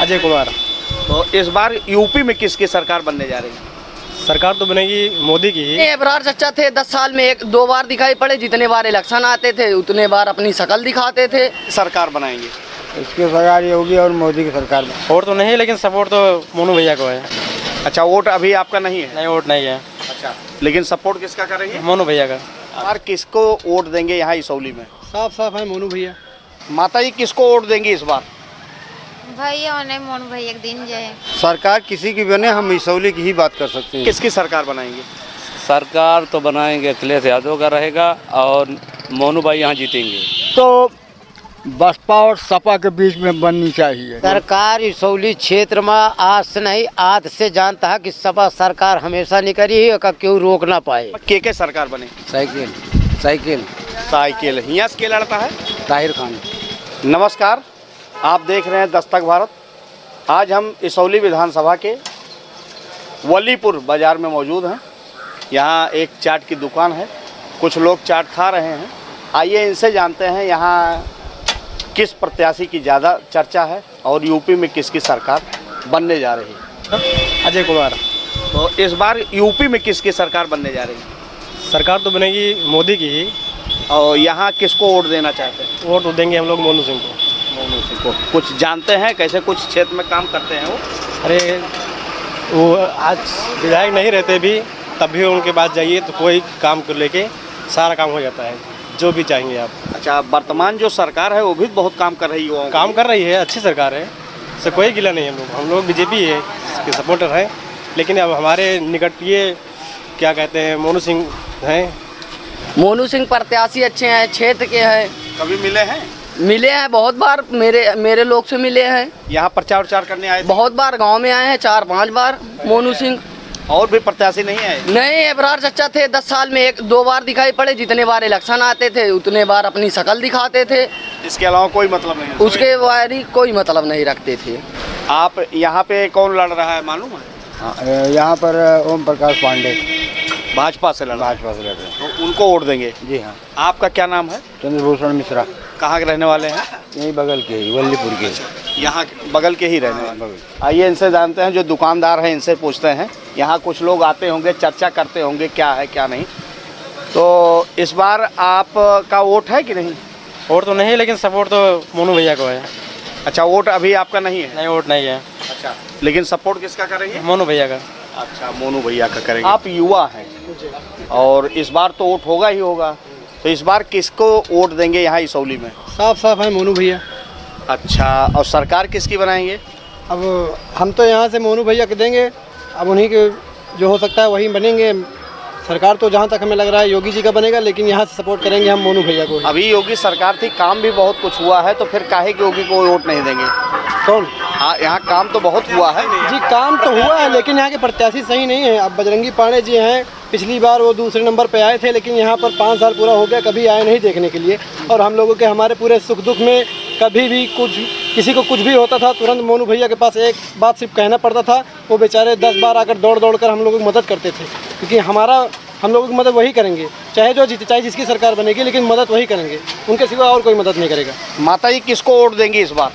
अजय कुमार। तो इस बार यूपी में किसकी सरकार बनने जा रही है? सरकार तो बनेगी मोदी की ही। अबरार चचा थे 10 साल में 1-2 बार दिखाई पड़े, जितने बार इलेक्शन आते थे उतने बार अपनी शक्ल दिखाते थे। सरकार बनाएंगे। इसकी सरकार योगी और मोदी की सरकार। वोट तो नहीं, लेकिन सपोर्ट तो मोनू भैया को है। अच्छा, वोट अभी आपका नहीं है? नहीं, वोट नहीं है। अच्छा, लेकिन सपोर्ट किसका करेंगे? मोनू भैया का। और किसको वोट देंगे यहाँ इसौली में? साफ साफ है मोनू भैया। माता जी किसको वोट देंगी इस बार? भैया ने मोनू भैया एक दिन जाए। सरकार किसी की बने, हम इसौली की ही बात कर सकते हैं। किसकी सरकार बनाएंगे? सरकार तो बनाएंगे अखिलेश यादव का रहेगा और मोनू भाई यहाँ जीतेंगे। तो बसपा और सपा के बीच में बननी चाहिए। सरकार इसौली क्षेत्र में आज से नहीं, आज से जानता है कि सपा सरकार हमेशा नहीं करी है, का क्यों रोक ना पाए। के सरकार बने? साइकिल साइकिल साइकिल यहाँ से के लड़ता है? ताहिर खान। नमस्कार, आप देख रहे हैं दस्तक भारत। आज हम इसौली विधानसभा के वलीपुर बाज़ार में मौजूद हैं। यहाँ एक चाट की दुकान है, कुछ लोग चाट खा रहे हैं। आइए इनसे जानते हैं यहाँ किस प्रत्याशी की ज़्यादा चर्चा है और यूपी में किसकी सरकार बनने जा रही है। अजय कुमार। तो इस बार यूपी में किसकी सरकार बनने जा रही है? सरकार तो बनेगी मोदी की ही। और यहाँ किसको वोट देना चाहते हैं? वोट तो देंगे हम लोग मोनू सिंह को। मोनू सिंह को। कुछ जानते हैं कैसे कुछ क्षेत्र में काम करते हैं वो? अरे वो आज विधायक नहीं रहते भी, तब भी उनके पास जाइए तो कोई काम को लेके सारा काम हो जाता है, जो भी चाहेंगे आप। अच्छा, वर्तमान जो सरकार है वो भी बहुत काम कर रही है। काम कर रही है, अच्छी सरकार है, इससे कोई गिला नहीं। हम लोग बीजेपी है के सपोर्टर हैं, लेकिन अब हमारे निकट ये क्या कहते हैं मोनू सिंह हैं। मोनू सिंह प्रत्याशी अच्छे हैं, क्षेत्र के हैं। कभी मिले हैं? मिले हैं बहुत बार, मेरे लोग से मिले हैं। यहाँ प्रचार उचार करने आए थे? बहुत बार गांव में आए हैं, 4-5 बार। मोनू सिंह और भी प्रत्याशी नहीं आए? नहीं, अबरार चचा थे 10 साल में 1-2 बार दिखाई पड़े, जितने बार इलेक्शन आते थे उतने बार अपनी शक्ल दिखाते थे। इसके अलावा कोई मतलब नहीं? उसके बारे कोई मतलब नहीं रखते थे। आप यहाँ पे कौन लड़ रहा है मालूम है? यहाँ पर ओम प्रकाश पांडे भाजपा से लड़ रहा है। भाजपा से लड़ रहे हैं। तो उनको वोट देंगे? जी हाँ। आपका क्या नाम है? चंद्रभूषण मिश्रा। कहाँ के रहने वाले हैं? यही बगल के ही, वल्लीपुर के। यहाँ बगल के ही रहने वाले। आइए इनसे जानते हैं, जो दुकानदार हैं इनसे पूछते हैं। यहाँ कुछ लोग आते होंगे, चर्चा करते होंगे क्या है क्या नहीं। तो इस बार आपका वोट है कि नहीं? वोट तो नहीं, लेकिन सपोर्ट तो मोनू भैया को है। अच्छा, वोट अभी आपका नहीं है? नहीं, वोट नहीं है। अच्छा, लेकिन सपोर्ट किसका करेंगे? मोनू भैया का। अच्छा, मोनू भैया का करेंगे। आप युवा हैं और इस बार तो वोट होगा ही होगा, तो इस बार किसको वोट देंगे यहाँ इसौली में? साफ साफ है मोनू भैया। अच्छा, और सरकार किसकी बनाएंगे? अब हम तो यहाँ से मोनू भैया के देंगे, अब उन्हीं के जो हो सकता है वही बनेंगे। सरकार तो जहाँ तक हमें लग रहा है योगी जी का बनेगा, लेकिन यहाँ से सपोर्ट करेंगे हम मोनू भैया को। अभी योगी सरकार थी, काम भी बहुत कुछ हुआ है, तो फिर काहे कि योगी को वोट नहीं देंगे? कौन? यहाँ काम तो बहुत हुआ है। जी, काम तो हुआ है, लेकिन यहाँ के प्रत्याशी सही नहीं है। अब बजरंगी पांडे जी हैं, पिछली बार वो दूसरे नंबर पे आए थे, लेकिन यहाँ पर 5 साल पूरा हो गया, कभी आए नहीं देखने के लिए। और हम लोगों के हमारे पूरे सुख दुख में कभी भी किसी को कुछ भी होता था, तुरंत मोनू भैया के पास एक बात सिर्फ कहना पड़ता था, वो बेचारे 10 बार आकर दौड़ कर हम लोगों की मदद करते थे। क्योंकि हम लोगों की मदद वही करेंगे, चाहे जो जीते, चाहे जिसकी सरकार बनेगी, लेकिन मदद वही करेंगे, उनके सिवा और कोई मदद नहीं करेगा। माता जी किसको वोट देंगी इस बार?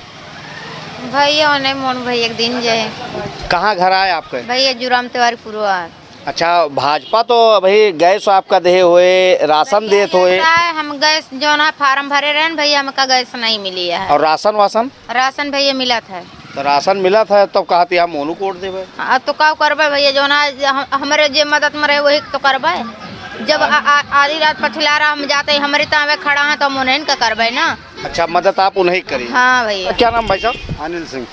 भैया ने मोनू भैया एक दिन जाए। कहाँ घर आए आपके? भैया जुराम त्योहार पूरा। अच्छा, भाजपा तो भाई गैस आपका दे हुए, राशन देत हुए। हम गैस जो ना फार्म भरे रहे भैया, हमका गैस नहीं मिली है। और राशन वासन? राशन भैया मिला था। तो राशन मिला था तब कहती हम मोनू को वोट देवे। तो का करबे भैया, जो ना हमारे जे मदद में रहे वही तो करबे। जब आधी रात पछिला रहा हम जाते हमारे तावे खड़ा है तो हम उन्हें का करबे ना। अच्छा, मदद आप उन्हें करिए। हाँ भैया। क्या नाम भाई साहब? अनिल सिंह।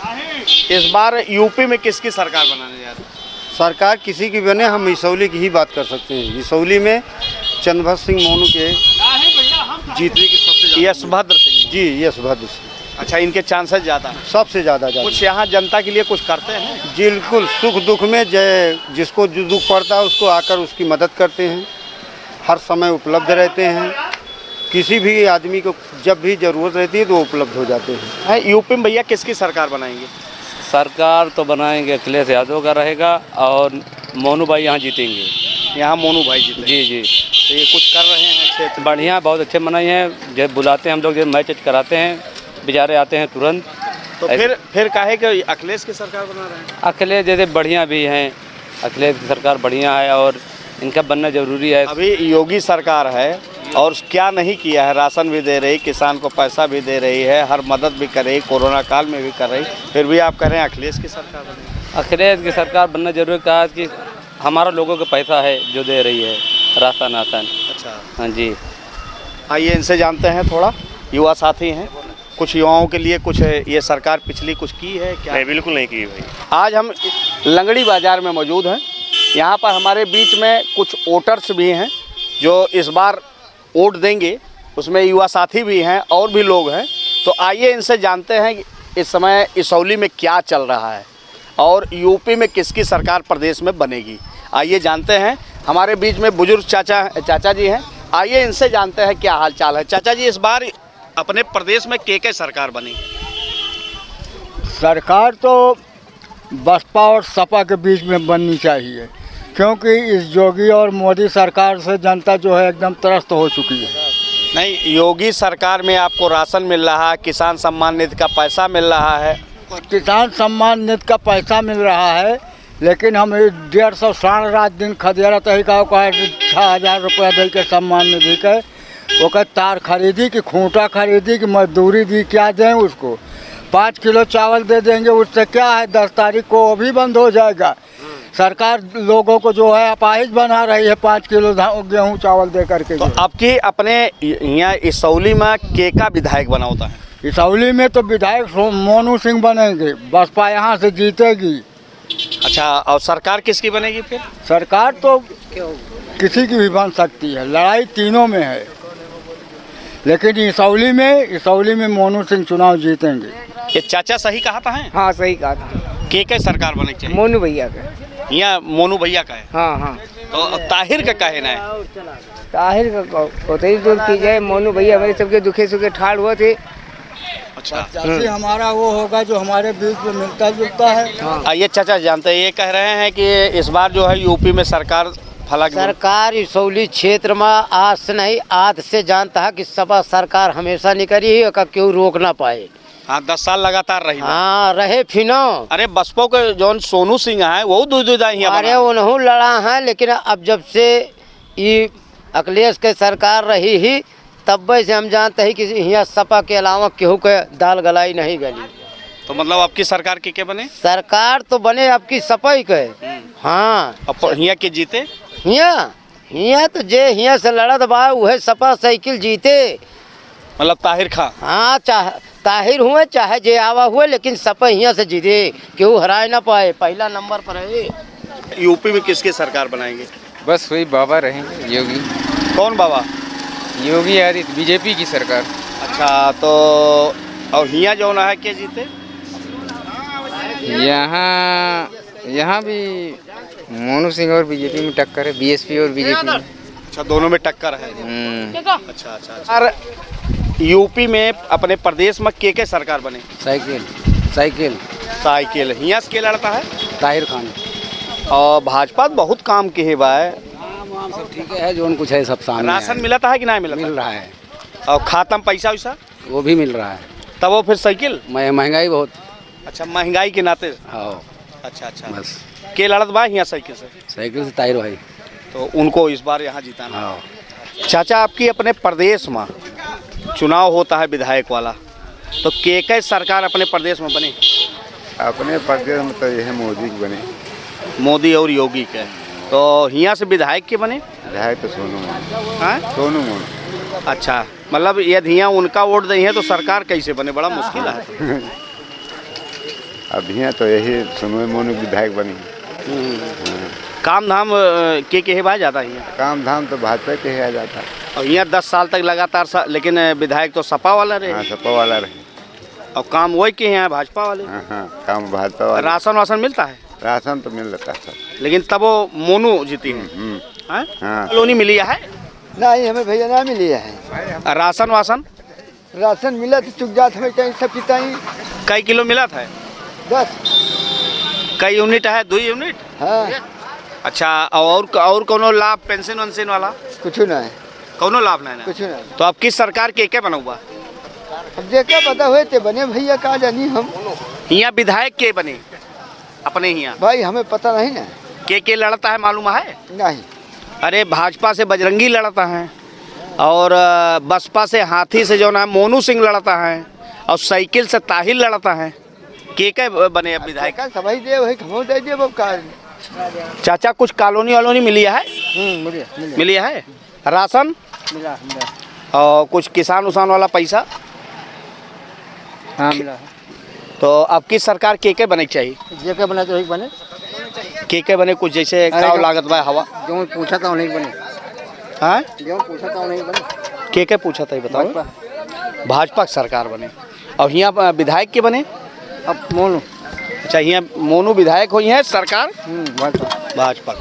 इस बार यूपी में किसकी सरकार बनाने जा रही है? सरकार किसी की बने, हम इसौली की ही बात कर सकते हैं। इसौली में चंद्रभद्र सिंह मोनू के जीतने की सबसे यशभद्र सिंह जी, यशभद्र सिंह। अच्छा, इनके चांसेस ज़्यादा हैं? सबसे ज़्यादा। कुछ यहाँ जनता के लिए कुछ करते हैं? बिल्कुल, सुख दुख में जिसको जो दुख पड़ता है उसको आकर उसकी मदद करते हैं, हर समय उपलब्ध रहते हैं। किसी भी आदमी को जब भी ज़रूरत रहती है तो उपलब्ध हो जाते हैं। यूपी में भैया किसकी सरकार बनाएंगे? सरकार तो बनाएंगे अखिलेश यादव का रहेगा और मोनू भाई यहाँ जीतेंगे। यहाँ मोनू भाई जीते? जी जी। तो ये कुछ कर रहे हैं क्षेत्र? बढ़िया, बहुत अच्छे मनाए हैं। जब बुलाते हैं हम लोग, जब मैच कराते हैं, बेचारे आते हैं तुरंत तो फिर काहे कि अखिलेश की सरकार बना रहे हैं? अखिलेश जैसे बढ़िया भी हैं, अखिलेश की सरकार बढ़िया है और इनका बनना जरूरी है। अभी योगी सरकार है और क्या नहीं किया है, राशन भी दे रही, किसान को पैसा भी दे रही है, हर मदद भी कर रही, कोरोना काल में भी कर रही, फिर भी आप कह रहे हैं अखिलेश की सरकार बने। अखिलेश की सरकार बनना जरूरी कहा कि हमारा लोगों का पैसा है जो दे रही है, राशन। अच्छा, हाँ जी। आइए इनसे जानते हैं, थोड़ा युवा साथी हैं, कुछ युवाओं के लिए कुछ ये सरकार पिछली कुछ की है क्या? नहीं, बिल्कुल नहीं की भाई। आज हम लंगड़ी बाजार में मौजूद हैं। यहाँ पर हमारे बीच में कुछ वोटर्स भी हैं जो इस बार वोट देंगे, उसमें युवा साथी भी हैं और भी लोग हैं। तो आइए इनसे जानते हैं कि इस समय इसौली में क्या चल रहा है और यूपी में किसकी सरकार प्रदेश में बनेगी। आइए जानते हैं, हमारे बीच में बुजुर्ग चाचा जी हैं, आइए इनसे जानते हैं क्या हाल चाल है। चाचा जी, इस बार अपने प्रदेश में के सरकार बनी? सरकार तो बसपा और सपा के बीच में बननी चाहिए, क्योंकि इस योगी और मोदी सरकार से जनता जो है एकदम त्रस्त हो चुकी है। नहीं, योगी सरकार में आपको राशन मिल रहा है, किसान सम्मान निधि का पैसा मिल रहा है। किसान सम्मान निधि का पैसा मिल रहा है, लेकिन हम 150 साढ़ रात दिन खदेरा तही का 6,000 रुपया दे के सम्मान निधि के वो तार खरीदी कि खूंटा खरीदी कि मजदूरी दी, क्या दें उसको। 5 किलो चावल दे देंगे, उससे क्या है, 10 तारीख को वो भी बंद हो जाएगा। सरकार लोगों को जो है अपाहिज बना रही है 5 किलो गेहूँ चावल दे करके। तो आपकी अपने यहाँ इसौली में का विधायक बना होता है? इसौली में तो विधायक मोनू सिंह बनेंगे, बसपा यहाँ से जीतेगी। अच्छा, और सरकार किसकी बनेगी फिर? सरकार तो किसी की भी बन सकती है, लड़ाई तीनों में है, लेकिन इसौली में मोनू सिंह चुनाव जीतेंगे। ये चाचा सही कहा था है? हाँ सही कहा था। के सरकार बने चाहिए? मोनू भैया का। यहाँ मोनू भैया का है? हाँ। तो ताहिर का कहना है? ताहिर का होते ही दूर की जाए, मोनू भैया हमारे सबके दुखे सुखे ठाड़ हुए थे। अच्छा, चाची हमारा वो होगा जो हमारे बीच में मिलता जुलता है। आइए चाचा जानते हैं, ये कह रहे हैं कि इस बार जो है यूपी में सरकार सरकार इसौली क्षेत्र में आज से नहीं आज से जानता है कि सपा सरकार हमेशा नहीं करी है, क्यों रोक ना पाए। हाँ, 10 साल लगातार रही। हाँ रहे फिनो। अरे बसपा के जो सोनू सिंह है वो अरे उन्होंने लड़ा है, लेकिन अब जब से ये अखिलेश के सरकार रही ही तब से हम जानते हैं कि यहाँ सपा के अलावा केहू के दाल गलाई नहीं गली। तो मतलब आपकी सरकार के बने? सरकार तो बने आपकी सपा ही के। हाँ, अब यहाँ के जीते? यहाँ तो जे यहाँ से लड़त बा वह सपा साइकिल जीते, मतलब ताहिर खां। हाँ, चाहे ताहिर हुए चाहे जे आवा हुए, लेकिन सपा यहाँ से जीते, क्यों हराए ना पाए, पहला नंबर पर है। यूपी में किसकी सरकार बनाएंगे? बस वही बाबा रहेंगे, योगी। कौन बाबा? योगी आदित्य, बीजेपी की सरकार। अच्छा, तो और यहाँ जो है क्या जीते? यहाँ भी मोनू सिंह और बीजेपी में टक्कर है, बीएसपी और बीजेपी में। अच्छा, दोनों में टक्कर है। अच्छा। और यूपी में अपने प्रदेश में के सरकार बने? साइकिल यहाँ से के लड़ता है? ताहिर खान। और भाजपा बहुत काम के है भाई। सब ठीक है, जो कुछ है सब सामने। राशन मिला था है कि नहीं मिला? मिल रहा है। और खाता में पैसा वैसा वो भी मिल रहा है। तब वो फिर साइकिल महंगाई बहुत। अच्छा, महंगाई के नाते। हाँ। अच्छा, बस के लड़त बा यहाँ साइकिल से ताहिर भाई, तो उनको इस बार यहाँ जिताना। हाँ। चाचा, आपकी अपने प्रदेश में चुनाव होता है विधायक वाला, तो के सरकार अपने प्रदेश में बने? अपने प्रदेश में तो यह मोदी बने। मोदी और योगी के। तो यहाँ से विधायक के बने? विधायक तो सोनू मोनू। हाँ, सोनू मोनू। अच्छा, मतलब यदि यहाँ उनका वोट नहीं है तो सरकार कैसे बने? बड़ा मुश्किल है। अब यहाँ तो यही सोनू मोनू विधायक बनी। काम धाम के है भाई ज़्यादा यहाँ? काम धाम तो भाजपा के ही आ जाता। और यहाँ 10 साल तक लगातार लेकिन विधायक तो सपा वाला रहे। हाँ, सपा वाला रहे। और काम वही के हैं भाजपा वाले। हाँ, काम भाजपा वाला। राशन वासन मिलता है? राशन तो मिल जाता है, लेकिन तब वो मोनू जीती है। हाँ, कॉलोनी मिली है? नहीं, हमें भैया ना मिली है। राशन वासन? राशन मिला तो चुक जात हमें कहीं सब पिताई। कई किलो मिला था? 10। कई यूनिट है? 2 यूनिट? हाँ। अच्छा, और कोनो लाभ पेंशन वेंशन वाला? कुछ नहीं। कोनो लाभ नहीं? कुछ नहीं। तो अब किस सरकार के बना हुआ? अब देखा पता हुए थे बने भैया कहा जानी हम यहाँ विधायक के बने अपने यहाँ? भाई हमें पता नहीं ना। के लड़ता है मालूम है? नहीं। अरे भाजपा से बजरंगी लड़ता है और बसपा से हाथी से जो ना मोनू सिंह लड़ता है और साइकिल से ताहिर लड़ता है। के बने अब विधायक? सभी दे वही खमो दे दिए अब का। चाचा कुछ कॉलोनी वालोनी मिली है? मिली है। राशन मिला और कुछ किसान उसान वाला पैसा? हाँ मिला। तो अब की सरकार के बने चाहिए? जे बना तो एक बने के बने कुछ जैसे काव लागत बा हवा जो पूछा था नहीं बने। हाँ जो पूछा था नहीं बने। के पूछा था बताओ? भाजपा की सरकार बने और यहाँ विधायक के बने? अब मोनू। अच्छा यहाँ मोनू विधायक हुई है सरकार भाजपा।